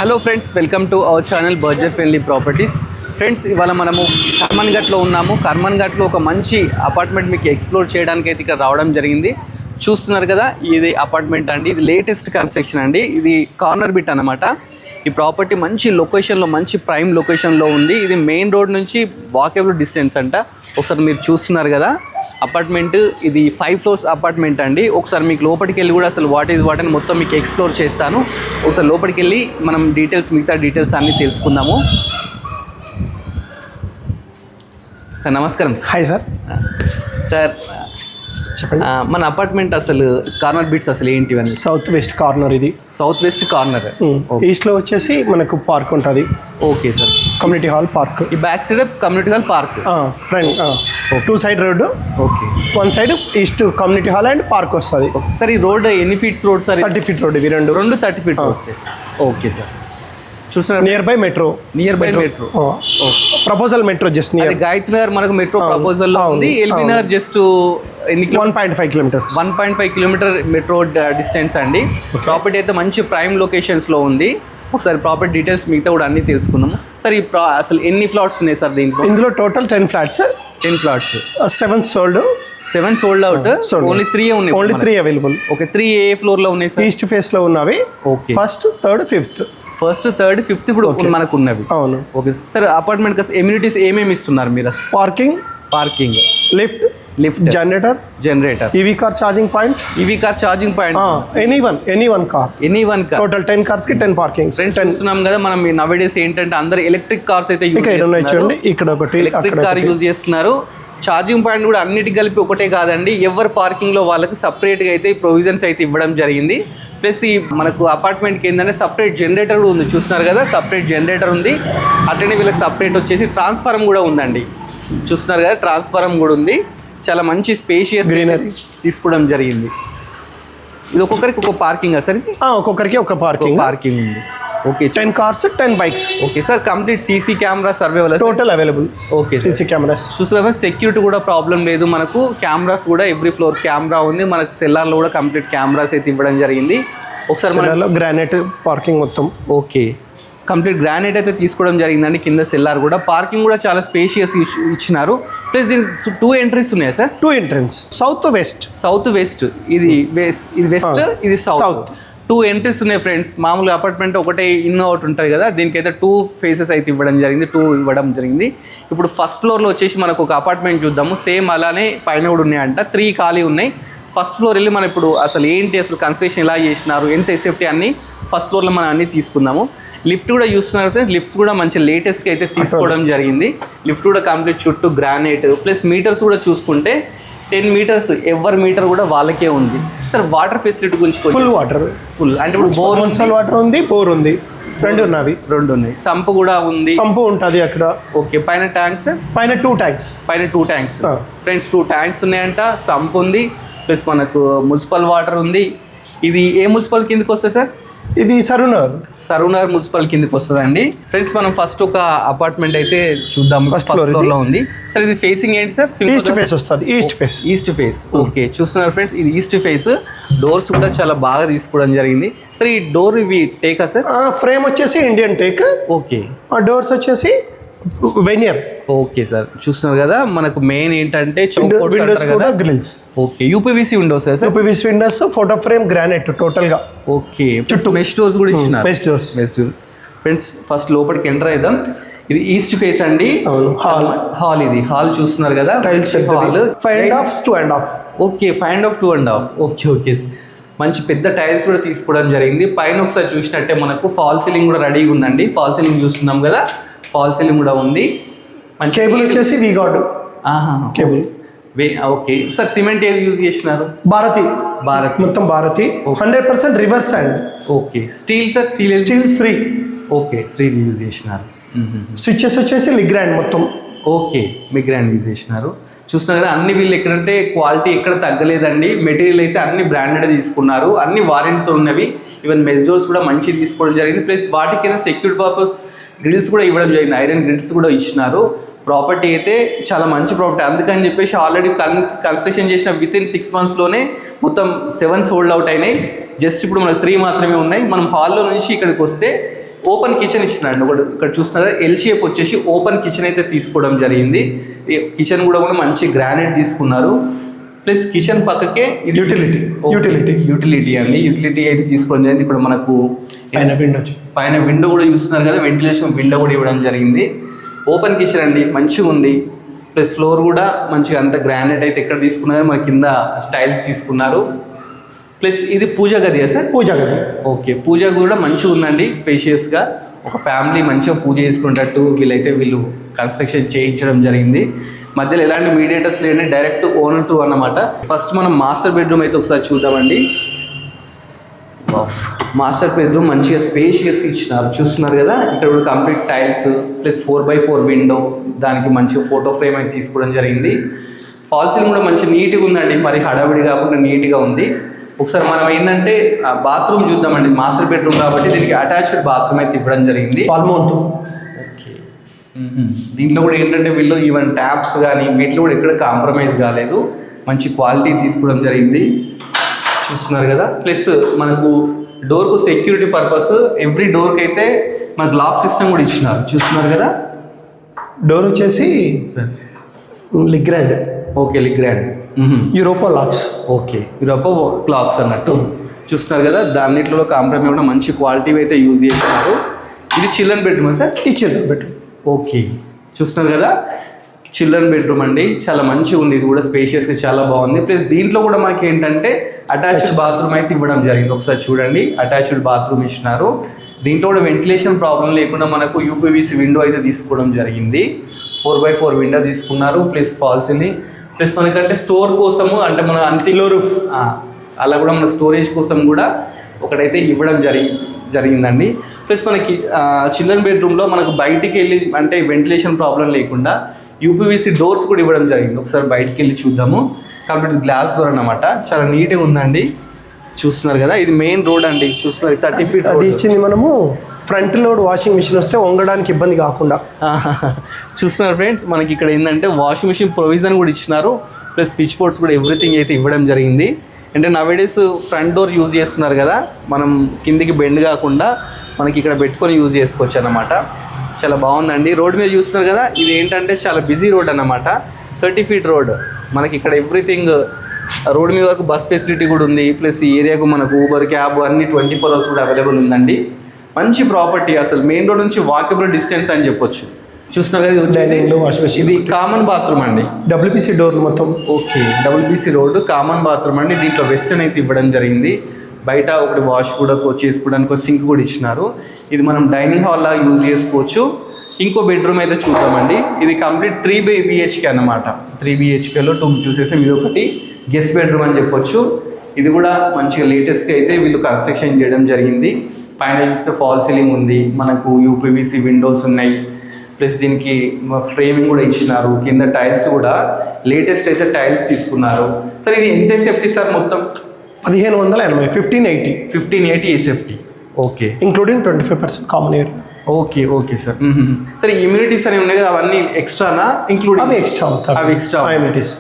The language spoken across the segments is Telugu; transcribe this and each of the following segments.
Hello friends, welcome to our channel budget friendly properties. Friends, ఇవాళ మనము కర్మన్ఘట్లో ఉన్నాము. కర్మన్ఘట్లో ఒక మంచి అపార్ట్మెంట్ మీకు ఎక్స్ప్లోర్ చేయడానికి అయితే ఇక్కడ రావడం జరిగింది. చూస్తున్నారు కదా, ఇది అపార్ట్మెంట్ అండి. ఇది లేటెస్ట్ కన్స్ట్రక్షన్ అండి. ఇది కార్నర్ బిట్ అనమాట. ఈ ప్రాపర్టీ మంచి లొకేషన్లో, మంచి ప్రైమ్ లొకేషన్లో ఉంది. ఇది మెయిన్ రోడ్ నుంచి వాకబుల్ డిస్టెన్స్ అంట. ఒకసారి మీరు చూస్తున్నారు కదా అపార్ట్మెంట్, ఇది 5 floors అపార్ట్మెంట్ అండి. ఒకసారి మీకు లోపలికి వెళ్ళి కూడా అసలు వాట్ అని మొత్తం మీకు ఎక్స్ప్లోర్ చేస్తాను. ఒకసారి లోపలికి వెళ్ళి మనం మిగతా డీటెయిల్స్ అన్నీ తెలుసుకుందాము. సార్ నమస్కారం. Hi sir. సార్ చెప్పండి. మన అపార్ట్మెంట్ అసలు కార్నర్ బిట్స్ అసలు ఏంటివన్నీ? South west corner. ఇది సౌత్ వెస్ట్ కార్నర్. ఈస్ట్లో వచ్చేసి మనకు పార్క్ ఉంటుంది. Okay sir. Community hall park. ఈ back side community hall park. Front 2 side road. Okay. 1 side east community hall and park వస్తుంది. సార్ ఈ రోడ్ ఎన్ని feets road sir? 30 feet road. ఇవి రెండు 30 feet రోడ్స్. Okay sir. చూస్తున్నారు, near by metro. Proposal metro just near. Gayatri Nagar మనకు మెట్రో ప్రపోజల్ లో ఉంది. LB Nagar just 1.5 kilometers. 1.5 kilometer metro distance అండి. ప్రాపర్టీ అయితే మంచి ప్రైమ్ లొకేషన్స్ లో ఉంది. ఒకసారి ప్రాపర్టీ డీటెయిల్స్ మిగతా కూడా అన్ని తెలుసుకుందాము. సార్ ఈ అసలు ఎన్ని ఫ్లాట్స్ ఉన్నాయి సార్ దీంట్లో? ఇందులో total 10 flats. 10 flats. 7 sold. 7 sold out. Only 3 ఉన్నాయి. Only 3 available. ఓకే. 3 ఏ ఫ్లోర్ లో ఉన్నాయి సార్? ఈస్ట్ ఫేస్ లో ఉన్నవి. Okay. First, third, fifth. First, third, fifth ఇప్పుడు మనకు ఉన్నవి. అవును. Okay sir. అపార్ట్మెంట్ ఎమ్యూనిటీస్ ఏమేమి ఇస్తున్నారు మీరు? Parking, lift, generator, EV car charging point. Any one car. Total 10 cars కి 10 parkings. చూస్తున్నాం కదా మనం. నవేడేస్ ఏంటంటే అందరు ఎలక్ట్రిక్ కార్స్ అయితే చూడండి, ఇక్కడ ఒకటి ఎలక్ట్రిక్ కార్ యూజ్ చేస్తున్నారు. ఛార్జింగ్ పాయింట్ కూడా అన్నిటికి కలిపి ఒకటే కాదండి. ఎవరి పార్కింగ్ లో వాళ్ళకి సపరేట్ గా అయితే ఈ ప్రొవిజన్స్ అయితే ఇవ్వడం జరిగింది. ప్లస్ ఈ మనకు అపార్ట్మెంట్కి ఏంటంటే సపరేట్ జనరేటర్ కూడా ఉంది. చూస్తున్నారు కదా, సపరేట్ జనరేటర్ ఉంది. అట్లనే వీళ్ళకి సపరేట్ వచ్చేసి ట్రాన్స్ఫార్మర్ కూడా ఉందండి. చూస్తున్నారు కదా, ట్రాన్స్ఫార్మర్ కూడా ఉంది. చాలా మంచి స్పేషియస్ గ్రీనరీ తీసుకోవడం జరిగింది. ఇది ఒక్కొక్కరికి ఒక పార్కింగ్ సార్? ఒక్కొక్కరికి ఒక పార్కింగ్ ఉంది. Okay. 10 cars, 10 bikes. Okay sir. Complete CC camera survey total available. Okay. CC cameras చూస్తున్నా, సెక్యూరిటీ కూడా ప్రాబ్లం లేదు మనకు. కెమెరాస్ కూడా ఎవ్రీ ఫ్లోర్ కెమెరా ఉంది. మనకు సెల్లార్లో కూడా కంప్లీట్ కెమెరాస్ అయితే ఇవ్వడం జరిగింది. ఒకసారి మనలో గ్రానైట్ పార్కింగ్ మొత్తం. ఓకే. కంప్లీట్ గ్రానైట్ అయితే తీసుకోవడం జరిగిందండి. కింద సెల్లార్ కూడా, పార్కింగ్ కూడా చాలా స్పేషియస్ ఇచ్చినారు. ప్లస్ దీని 2 entries ఉన్నాయి సార్? 2 entrance. South west. ఇది వెస్ట్, ఇది సౌత్. 2 entries ఉన్నాయి ఫ్రెండ్స్. మామూలుగా అపార్ట్మెంట్ ఒకటే ఇన్ అవుట్ ఉంటుంది కదా, దీనికైతే 2 faces అయితే ఇవ్వడం జరిగింది. ఇప్పుడు ఫస్ట్ ఫ్లోర్లో వచ్చేసి మనకు ఒక అపార్ట్మెంట్ చూద్దాము. సేమ్ అలానే పైన కూడా ఉన్నాయంట. 3 ఖాళీ ఉన్నాయి. ఫస్ట్ ఫ్లోర్ వెళ్ళి మనం ఇప్పుడు అసలు కన్స్ట్రక్షన్ ఎలా చేసినారు, ఎంత సేఫ్టీ అన్ని ఫస్ట్ ఫ్లోర్లో మనం అన్ని తీసుకుందాము. లిఫ్ట్ కూడా చూస్తున్నారు. లిఫ్ట్స్ కూడా మంచి లేటెస్ట్గా అయితే తీసుకోవడం జరిగింది. లిఫ్ట్ కూడా కంప్లీట్ చుట్టూ గ్రానైట్. ప్లస్ మీటర్స్ కూడా చూసుకుంటే 10 meters ఎవరి మీటర్ కూడా వాళ్ళకే ఉంది. సార్ వాటర్ ఫెసిలిటీ గురించి? ఫుల్ అంటే ఇప్పుడు బోర్ వాటర్ ఉంది, బోర్ ఉంది, రెండు ఉన్నాయి. సంప్ కూడా ఉంది. సంపు ఉంటుంది అక్కడ. ఓకే. పైన ట్యాంక్స్? పైన 2 tanks. ఫ్రెండ్స్ 2 tanks ఉన్నాయంట. సంప్ ఉంది. ప్లస్ మనకు మున్సిపల్ వాటర్ ఉంది. ఇది ఏ మున్సిపల్ కిందకి వస్తుంది సార్? ఇది సరూనగర్ మున్సిపల్ కిందకి వస్తుందండి. ఫ్రెండ్స్ మనం ఫస్ట్ ఒక అపార్ట్మెంట్ అయితే చూద్దాం. ఫస్ట్ ఫ్లోర్ లో ఉంది సార్. ఇది ఫేసింగ్ ఏంటి సార్? ఈస్ట్ ఫేస్ వస్తుంది. East face. ఓకే. చూస్తున్నారు ఫ్రెండ్స్, ఇది ఈస్ట్ ఫేస్. డోర్స్ కూడా చాలా బాగా తీసుకోవడం జరిగింది. సార్ ఈ డోర్ ఇవి టేకా సార్? ఫ్రేమ్ వచ్చేసి ఇండియన్ టేక్. ఓకే. డోర్స్ వచ్చేసి వెనియర్. Okay sir. చూస్తున్నారు కదా, మనకు మెయిన్ ఏంటంటే విండోస్ కూడా grills. Okay. UPVC windows sir? UPVC windows, photo frame, granite total గా. ఓకే. చుట్టూ మెష్ డోర్స్ కూడా ఇచ్చినారు. Mesh doors. ఫ్రెండ్స్ ఫస్ట్ లోపలికి ఎంటర్ అయిద్దాం. ఇది ఈస్ట్ ఫేస్ అండి. హాల్. ఇది హాల్ చూస్తున్నారు కదా, టైల్స్ హాల్. 2.5. ఓకే. 2.5. ఓకే. మంచి పెద్ద టైల్స్ కూడా తీసుకోవడం జరిగింది. పైన ఒకసారి చూసినట్టే మనకు ఫాల్ సీలింగ్ కూడా రెడీగా ఉందండి. ఫాల్ సీలింగ్ చూస్తున్నాం కదా, ఫాల్ సీలింగ్ కూడా ఉంది. మంచి కేబుల్ వచ్చేసి V Guard cable. Okay sir. Cement ఏది యూజ్ చేసినారు? భారతి. మొత్తం Bharathi. 100% reverse hand. Okay. Steel sir? Steel 3. Okay. Steel use చేసినారు. స్విచెస్ వచ్చేసి మిగ్రాండ్ మొత్తం. ఓకే. మిగ్రాండ్ యూజ్ చేసినారు. చూస్తున్నారు కదా, అన్ని వీళ్ళు ఎక్కడంటే క్వాలిటీ ఎక్కడ తగ్గలేదండి. మెటీరియల్ అయితే అన్ని బ్రాండెడ్ తీసుకున్నారు. అన్ని వారంటీతో ఉన్నవి. ఈవెన్ మెస్ డోర్స్ కూడా మంచిది తీసుకోవడం జరిగింది. ప్లస్ వాటికి సెక్యూరిటీ పర్పస్ గ్రిల్స్ కూడా ఇవ్వడం జరిగింది. ఐరన్ గ్రిల్స్ కూడా ఇచ్చినారు. ప్రాపర్టీ అయితే చాలా మంచి ప్రాపర్టీ. అందుకని చెప్పేసి ఆల్రెడీ కన్స్ట్రక్షన్ చేసిన వితిన్ 6 monthsలోనే మొత్తం 7 sold out అయినాయి. జస్ట్ ఇప్పుడు మనకు 3 మాత్రమే ఉన్నాయి. మనం హాల్లో నుంచి ఇక్కడికి వస్తే ఓపెన్ కిచెన్ ఇచ్చినారండి. ఒకటి ఇక్కడ చూస్తున్నారు కదా, ఎల్ షేప్ వచ్చేసి ఓపెన్ కిచెన్ అయితే తీసుకోవడం జరిగింది. కిచెన్ కూడా మంచి గ్రానైట్ తీసుకున్నారు. ప్లస్ కిచెన్ పక్కకే యూటిలిటీ అండి, యూటిలిటీ అయితే తీసుకోవడం జరిగింది. ఇక్కడ మనకు పైన విండో కూడా చూస్తున్నారు కదా, వెంటిలేషన్ విండో కూడా ఇవ్వడం జరిగింది. ఓపెన్ కిచెన్ అండి, మంచిగా ఉంది. ప్లస్ ఫ్లోర్ కూడా మంచిగా అంత గ్రానైట్ అయితే ఎక్కడ తీసుకున్నారు, మన కింద స్టైల్స్ తీసుకున్నారు. ప్లస్ ఇది పూజ గది సార్? పూజ గది. ఓకే, పూజ కూడా మంచిగా ఉందండి, స్పేషియస్గా. ఒక ఫ్యామిలీ మంచిగా పూజ చేసుకునేటట్టు వీళ్ళు కన్స్ట్రక్షన్ చేయించడం జరిగింది. మధ్యలో ఎలాంటి మీడియేటర్స్ లేని డైరెక్ట్ ఓనర్ త్రూ అన్నమాట. ఫస్ట్ మనం మాస్టర్ బెడ్రూమ్ అయితే ఒకసారి చూద్దామండి. మాస్టర్ బెడ్రూమ్ మంచిగా స్పేషియస్ ఇచ్చినారు, చూస్తున్నారు కదా. ఇక్కడ కూడా complete tiles plus 4x4 window, దానికి మంచిగా ఫోటో ఫ్రేమ్ అయితే తీసుకోవడం జరిగింది. ఫాల్ సీలింగ్ కూడా మంచి నీట్గా ఉందండి, మరి హడావిడి కాకుండా నీట్గా ఉంది. ఒకసారి మనం ఏంటంటే బాత్రూమ్ చూద్దామండి. మాస్టర్ బెడ్రూమ్ కాబట్టి దీనికి అటాచ్డ్ బాత్రూమ్ అయితే ఇవ్వడం జరిగింది. ఓకే, దీంట్లో కూడా ఏంటంటే వీళ్ళు ఈవెన్ ట్యాప్స్ కానీ వీటిలో కూడా ఎక్కడ కాంప్రమైజ్ కాలేదు, మంచి క్వాలిటీ తీసుకోవడం జరిగింది, చూస్తున్నారు కదా. ప్లస్ మనకు డోర్కు సెక్యూరిటీ పర్పస్ ఎవ్రీ డోర్కి అయితే మనకు లాక్ సిస్టమ్ కూడా ఇచ్చినారు, చూస్తున్నారు కదా. డోర్ వచ్చేసి Legrand. Okay, Legrand Europa locks. Okay, Europa clocks అన్నట్టు చూస్తున్నారు కదా. దాన్నిట్లో కాంప్రమైజ్ కూడా మంచి క్వాలిటీ అయితే యూజ్ చేస్తున్నారు. ఇది చిల్డ్రన్ బెడ్రూమ్ సార్? ఈ చిల్డ్రన్ బెడ్రూమ్. ఓకే, చూస్తున్నారు కదా, చిల్డ్రన్ బెడ్రూమ్ అండి, చాలా మంచిగా ఉంది. ఇది కూడా స్పేషియస్గా చాలా బాగుంది. ప్లస్ దీంట్లో కూడా మనకి ఏంటంటే అటాచ్డ్ బాత్రూమ్ అయితే ఇవ్వడం జరిగింది. ఒకసారి చూడండి, అటాచ్డ్ బాత్రూమ్ ఇచ్చినారు. దీంట్లో కూడా వెంటిలేషన్ ప్రాబ్లం లేకుండా మనకు యూపీవీసీ విండో అయితే తీసుకోవడం జరిగింది. 4x4 విండో తీసుకున్నారు. ప్లస్ ఫాల్ సీలింగ్, ప్లస్ మనకంటే స్టోర్ కోసము అంటే మన అంతిలో రూఫ్ అలా కూడా మన స్టోరేజ్ కోసం కూడా ఒకటైతే ఇవ్వడం జరిగిందండి. ప్లస్ మనకి చిల్డ్రన్ బెడ్రూమ్లో మనకు బయటికి వెళ్ళి అంటే వెంటిలేషన్ ప్రాబ్లం లేకుండా యూపీవీసీ డోర్స్ కూడా ఇవ్వడం జరిగింది. ఒకసారి బయటికి వెళ్ళి చూద్దాము. కంప్లీట్ గ్లాస్ డోర్ అన్నమాట, చాలా నీట్గా ఉందండి, చూస్తున్నారు కదా. ఇది మెయిన్ రోడ్ అండి, చూస్తున్నారు 30 feet అది ఇచ్చింది మనము. ఫ్రంట్ లోడ్ వాషింగ్ మిషన్ వస్తే వంగడానికి ఇబ్బంది కాకుండా. చూస్తున్నారు ఫ్రెండ్స్, మనకి ఇక్కడ ఏంటంటే వాషింగ్ మిషన్ ప్రొవిజన్ కూడా ఇచ్చినారు. ప్లస్ స్విచ్ బోర్డ్స్ కూడా ఎవ్రీథింగ్ అయితే ఇవ్వడం జరిగింది. అంటే నవేడేస్ ఫ్రంట్ డోర్ యూజ్ చేస్తున్నారు కదా, మనం కిందికి బెండ్ కాకుండా మనకి ఇక్కడ పెట్టుకొని యూజ్ చేసుకోవచ్చు అన్నమాట. చాలా బాగుందండి. రోడ్ మీద చూస్తున్నారు కదా, ఇది ఏంటంటే చాలా బిజీ రోడ్ అన్నమాట, 30 feet రోడ్. మనకి ఇక్కడ ఎవ్రీథింగ్ రోడ్ మీద వరకు బస్ ఫెసిలిటీ కూడా ఉంది. ప్లస్ ఈ ఏరియాకు మనకు ఊబర్, క్యాబ్ అన్ని 24 hours కూడా అవైలబుల్ ఉందండి. మంచి ప్రాపర్టీ, అసలు మెయిన్ రోడ్ నుంచి వాకబుల్ డిస్టెన్స్ అని చెప్పొచ్చు. చూస్తున్నారు కదా, ఇది కామన్ బాత్రూమ్ అండి, డబ్ల్యూపీసీ డోర్లు మొత్తం. Okay, WPC road common bathroom అండి. దీంట్లో వెస్టర్న్ అయితే ఇవ్వడం జరిగింది. బయట ఒకటి వాష్ కూడా చేసుకోవడానికి ఒక సింక్ కూడా ఇచ్చినారు. ఇది మనం డైనింగ్ హాల్ లాగా యూజ్ చేసుకోవచ్చు. ఇంకో బెడ్రూమ్ అయితే చూద్దామండి. ఇది కంప్లీట్ 3 BHK అన్నమాట. 3 BHKలో 2 చూసేసి ఇది ఒకటి గెస్ట్ బెడ్రూమ్ అని చెప్పొచ్చు. ఇది కూడా మంచిగా లేటెస్ట్గా అయితే వీళ్ళు కన్స్ట్రక్షన్ చేయడం జరిగింది. పైన చూస్తే ఫాల్ సీలింగ్ ఉంది, మనకు యూపీవీసీ విండోస్ ఉన్నాయి. ప్లస్ దీనికి ఫ్రేమింగ్ కూడా ఇచ్చినారు. కింద టైల్స్ కూడా లేటెస్ట్ అయితే టైల్స్ తీసుకున్నారు. సార్ ఇది ఎంత సేఫ్టీ సార్? మొత్తం 1580, 1580. 1580 safety. Okay, including 25% common area. Okay okay sir. సరే, ఇమ్యూనిటీస్ అనేవి ఉన్నాయి కదా, అవన్నీ ఎక్స్ట్రానా? ఇంక్లూడింగ్ అవి ఎక్స్ట్రా. ఇమ్యూనిటీస్.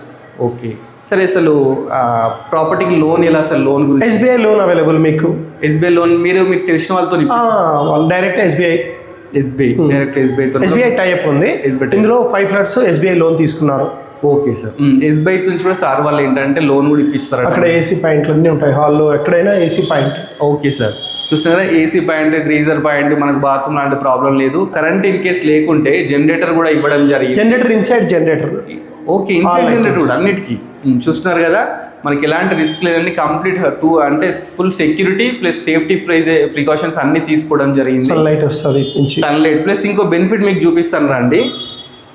ఓకే. సరే, అసలు ప్రాపర్టీకి లోన్ ఎలా సార్? లోన్ గురించి ఎస్బీఐ లోన్ అవైలబుల్ మీకు. ఎస్బీఐ లోన్ మీకు తెలిసిన వాళ్ళతో వాళ్ళు direct SBI direct SBI type ఉంది. ఇందులో 5 flats ఎస్బీఐ లోన్ తీసుకున్నారు. Okay sir. ఎస్బీఐ నుంచి కూడా సార్ వాళ్ళు ఏంటంటే లోన్ కూడా ఇప్పిస్తారు. అక్కడ ఏసీ పాయింట్లు అన్నీ ఉంటాయి హాల్లో, ఎక్కడైనా ఏసీ పాయింట్. ఓకే సార్, చూస్తున్నారా, ఏసీ పాయింట్, గ్రీజర్ పాయింట్, మనకు బాత్రూమ్ లాంటి ప్రాబ్లం లేదు. కరెంట్ ఇన్ కేస్ లేకుంటే జనరేటర్ కూడా ఇవ్వడం జరిగింది. Generator inside generator. Okay, inside generator కూడా అన్నిటికీ చూస్తున్నారు కదా. మనకి ఎలాంటి రిస్క్ లేదండి. కంప్లీట్ అంటే full security plus safety precautions అన్ని తీసుకోవడం జరిగింది. సన్లైట్ వస్తుంది, సన్లైట్. ప్లస్ ఇంకో బెనిఫిట్ మీకు చూపిస్తాను రండి.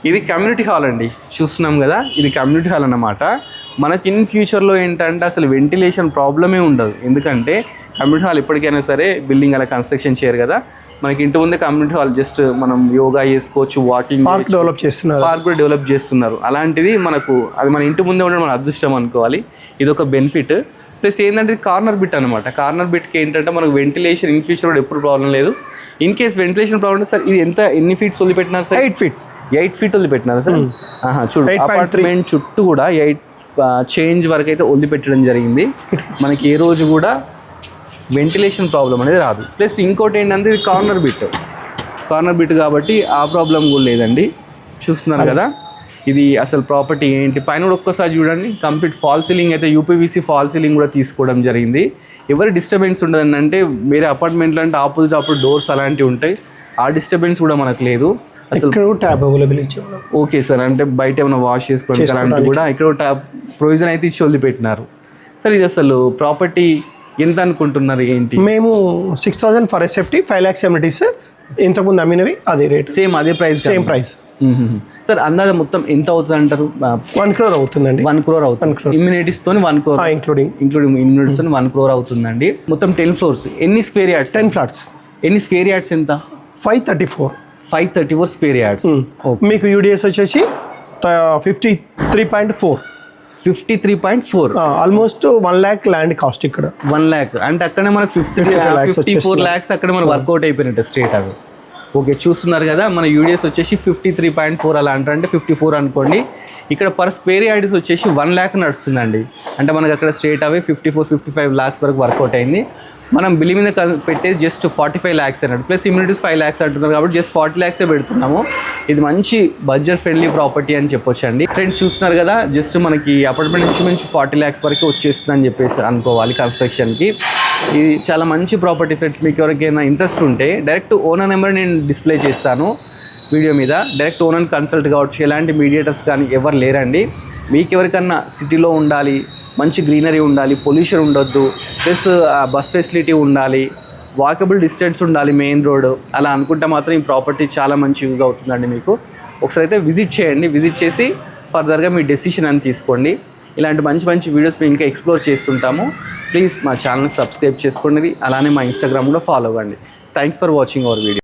ఇది కమ్యూనిటీ హాల్ అండి, చూస్తున్నాం కదా, ఇది కమ్యూనిటీ హాల్ అన్నమాట. మనకి ఇన్ ఫ్యూచర్లో ఏంటంటే అసలు వెంటిలేషన్ ప్రాబ్లమే ఉండదు. ఎందుకంటే కమ్యూనిటీ హాల్ ఎప్పటికైనా సరే బిల్డింగ్ అలా కన్స్ట్రక్షన్ చేయరు కదా, మనకి ఇంటి ముందే కమ్యూనిటీ హాల్, జస్ట్ మనం యోగా చేసుకోవచ్చు, వాకింగ్, పార్క్ డెవలప్ చేస్తున్నారు, పార్క్ కూడా డెవలప్ చేస్తున్నారు. అలాంటిది మనకు అది మన ఇంటి ముందే ఉండడం మన అదృష్టం అనుకోవాలి. ఇది ఒక బెనిఫిట్. ప్లస్ ఏంటంటే కార్నర్ బిట్ అనమాట. కార్నర్ బిట్కి ఏంటంటే మనకు వెంటిలేషన్ ఇన్ ఫ్యూచర్ కూడా ఎప్పుడు ప్రాబ్లం లేదు. In case ventilation problem sir, ఇది ఎన్ని ఫీట్స్ వదిలిపెట్టినారు సార్? 8 feet వదిలిపెట్టినారు సార్. చూడు, అపార్ట్మెంట్ చుట్టూ కూడా 8 చేంజ్ వరకు అయితే వదిలిపెట్టడం జరిగింది. మనకి ఏ రోజు కూడా వెంటిలేషన్ ప్రాబ్లం అనేది రాదు. ప్లస్ ఇంకోటి ఏంటంటే ఇది కార్నర్ బిట్ కాబట్టి ఆ ప్రాబ్లం కూడా లేదండి. చూస్తున్నారు కదా ఇది అసలు ప్రాపర్టీ ఏంటి, పైన కూడా ఒక్కసారి చూడండి. కంప్లీట్ ఫాల్ సీలింగ్ అయితే యూపీవీసీ ఫాల్ సీలింగ్ కూడా తీసుకోవడం జరిగింది. ఎవరి డిస్టర్బెన్స్ ఉండదండి. అంటే వేరే అపార్ట్మెంట్లు అంటే ఆపోజిట్ అప్పుడు డోర్స్ అలాంటివి ఉంటాయి, ఆ డిస్టర్బెన్స్ కూడా మనకు లేదు. అసలు ట్యాబ్ అవైలబుల్ ఇచ్చాము. ఓకే సార్, అంటే బయట ఏమైనా వాష్ చేసుకోవడానికి అలాంటివి కూడా ఇక్కడ ట్యాబ్ ప్రొవిజన్ అయితే ఇచ్చి వదిలిపెట్టినారు. సార్ ఇది అసలు ప్రాపర్టీ ఎంత అనుకుంటున్నారు ఏంటి? మేము 6,000 ఫర్ ఎస్ఎఫ్టీ, 5 lakhs ఎమ్యూనిటీస్ ఇంతకుముందు అమ్మినవి అదే రేట్, అదే ప్రైస్. Same price. సార్ అందాజ మొత్తం ఎంత అవుతుంది అంటారు? 1 crore అవుతుందండి. 1 crore అవుతుంది. ఇమ్యూనిటీస్ తోని 1 crore, ఇంక్లూడింగ్ ఇమ్యూనిటీస్ తోని 1 crore అవుతుందండి. మొత్తం 10 floors. ఎన్ని స్క్వేర్ యార్డ్స్? 10 flats. ఎన్ని స్క్వేర్ యార్డ్స్ ఎంత? 534 స్క్వేర్ యార్డ్స్. మీకు యూడిఎస్ వచ్చేసి 53.4. 53.4. ఆల్మోస్ట్ 1 lakh ల్యాండ్ కాస్ట్ ఇక్కడ. 1 lakh అంటే అక్కడే మనకు 54 lakhs అక్కడ మనకు వర్కౌట్ అయిపోయినట్టు స్ట్రేట్ అవి. ఓకే, చూస్తున్నారు కదా మన యూడిఎస్ వచ్చేసి 53.4 అలా అంటే 54 అనుకోండి. ఇక్కడ పర్ స్క్వేర్ యార్డ్స్ వచ్చేసి 1 lakh నడుస్తుందండి. అంటే మనకు అక్కడ స్ట్రేట్ అవే 54-55 lakhs వరకు వర్కౌట్ అయింది. మనం బిల్లు మీద పెట్టేది జస్ట్ 45 lakhs అన్నాడు. ప్లస్ ఇమ్యూనిటీస్ 5 lakhs అంటున్నారు కాబట్టి జస్ట్ 40 lakhs పెడుతున్నాము. ఇది మంచి బడ్జెట్ ఫ్రెండ్లీ ప్రాపర్టీ అని చెప్పొచ్చు అండి. ఫ్రెండ్స్ చూస్తున్నారు కదా, జస్ట్ మనకి అపార్ట్మెంట్ నుంచి 40 lakhs వరకు వచ్చేస్తుంది అని చెప్పేసి అనుకోవాలి కన్స్ట్రక్షన్కి. ఇది చాలా మంచి ప్రాపర్టీ ఫ్రెండ్స్. మీకు ఎవరికైనా ఇంట్రెస్ట్ ఉంటే డైరెక్ట్ ఓనర్ నెంబర్ నేను డిస్ప్లే చేస్తాను వీడియో మీద. డైరెక్ట్ ఓనర్ కన్సల్ట్ కావచ్చు, ఎలాంటి మీడియేటర్స్ కానీ ఎవరు లేరండి. మీకు ఎవరికన్నా సిటీలో ఉండాలి, మంచి గ్రీనరీ ఉండాలి, పొల్యూషన్ ఉండొద్దు, ప్లస్ బస్ ఫెసిలిటీ ఉండాలి, వాకబుల్ డిస్టెన్స్ ఉండాలి మెయిన్ రోడ్, అలా అనుకుంటే మాత్రం ఈ ప్రాపర్టీ చాలా మంచి యూజ్ అవుతుందండి మీకు. ఒకసారి అయితే విజిట్ చేయండి. విజిట్ చేసి ఫర్దర్గా మీ డెసిషన్ అని తీసుకోండి. ఇలాంటి మంచి వీడియోస్ మేము ఇంకా ఎక్స్ప్లోర్ చేస్తుంటాము. ప్లీజ్ మా ఛానల్ సబ్స్క్రైబ్ చేసుకోండి, అలానే మా ఇన్స్టాగ్రామ్ కూడా ఫాలో అవ్వండి. Thanks for watching our video.